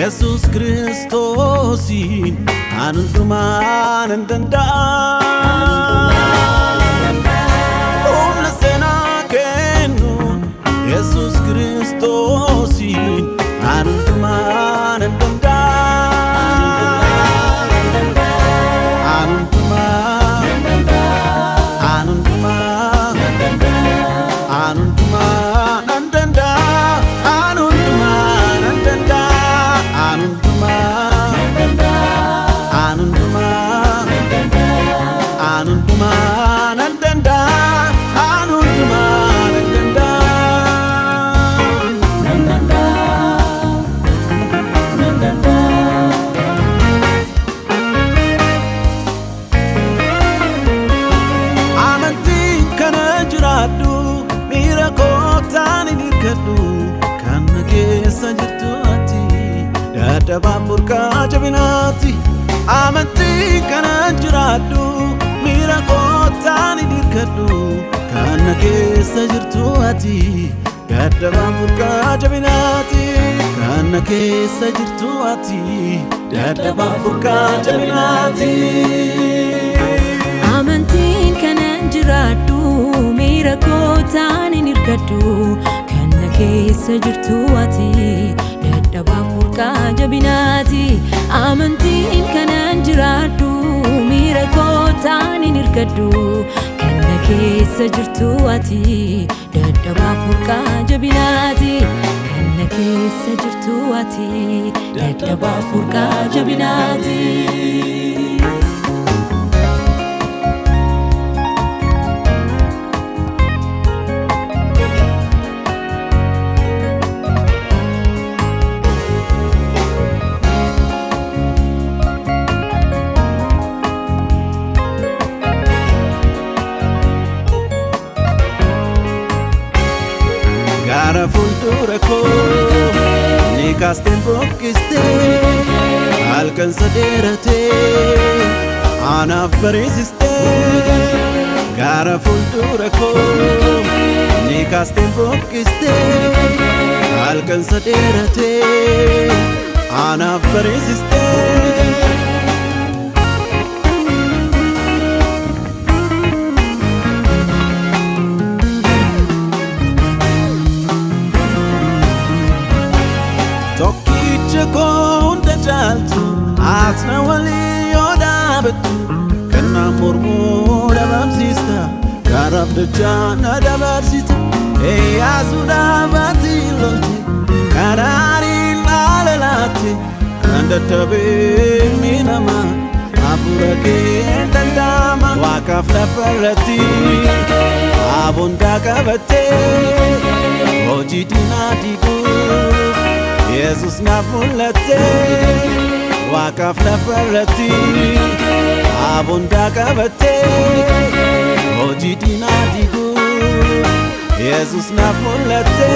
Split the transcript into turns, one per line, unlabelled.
Jesus Christosin anuntuman andanda Umla sena kenu Jesus Christosin anuntuman andanda Dabamurka jabinati amanti kana jiradu mirakotani dirkadu kana keessa jirtu ati dabamurka jabinati kana keessa jirtu ati dabamurka jabinati
amanti kana jiradu mirakotani dirkadu kana keessa jirtu ati dabamurka jabinati amanti kana jiradu mirakotani dirkadu kana keessa jirtu ati dabamurka jabinati kana keessa jirtu ati dabamurka jabinati
Gara fuldura ko ni kasten bokkiste alkansa derate anaf baresiste Gara fuldura ko ni kasten bokkiste alkansa derate anaf baresiste Konda jaltu asna wali odabtu kana mormo dabamsista garab de jana dabarsita asuda batilote karari lalate kanda tabe minama apurake tandama wakaf lafarati abunda kabate ojidina digu Jesus nafulate wakaf nafarati abunda kabate ojidina digu Jesus nafulate